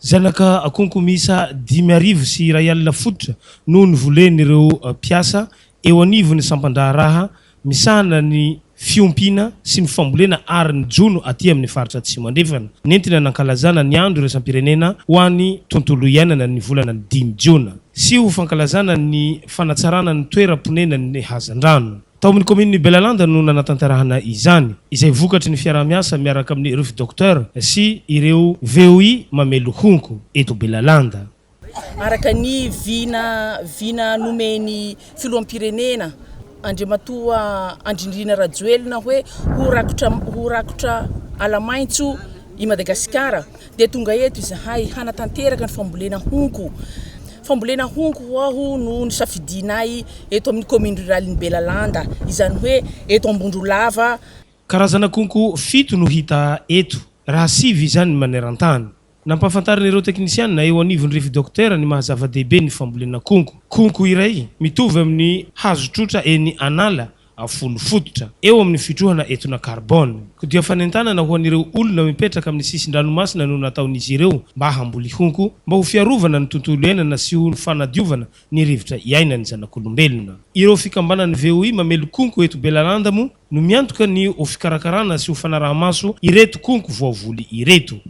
Zanaka akonko misa 10,000 sy ray alina fototra no nivolen'ireo piasa eo anivon'ny sampandaharaha misahana ny fiompiana sy ny fambolena ary ny jono aty amin'ny faritra Atsimo andrefana. Nentina nankalazana ny andro iraisam-pirenena ho an'ny tontolo iainana ny volana 5 Jiona sy ho fankalazana ny fanatsarana ny toeram-ponena ny hazandrano. Tao amin'ny commune Belalanda no nanatanterahana izany, izay vokatry ny fiarahamiasa miaraka amin'ny ireo docteur sy ireo VOI mamelo honko eto Belalanda. Araka ny vina nomeny filoham-pirenena Andriamatoa Andrindrina Rajoelina hoe ho rakotra ala-maitso i Madagasikara dia tonga eto izahay hanatanteraka ny fambolena honko. Fambolena honko ho no nisafidinay eto amin'ny commune rurale ny Belalanda, izany hoe eto Ambondrolava. Karazana konko 7 no hita eto, raha 5 izany manerantany. Nampafantarin'ireo teknisianina eo anivon'ny docteur ny mahazava-dehibe ny fambolena konko. Konko iray mitovy amin'ny hazo trotra eny anala afolo fototra eo amin'ny fitrohana etona carbone. Dia fanentanana ho an'ireo olona mipetraka amin'ny sisin-dranomasina no nataon'izy ireo mba hamboly honko mba ho fiarovana ny tontolo iainana sy ho fanadiovana ny rivotra iainan'ny zanak'olombelona. Ireo fikambanan'ny VOI mamelo konko eto Belalanda mo no miantoka ny ho fikarakarana sy ho fanaraha-maso ireto konko voavoly ireto.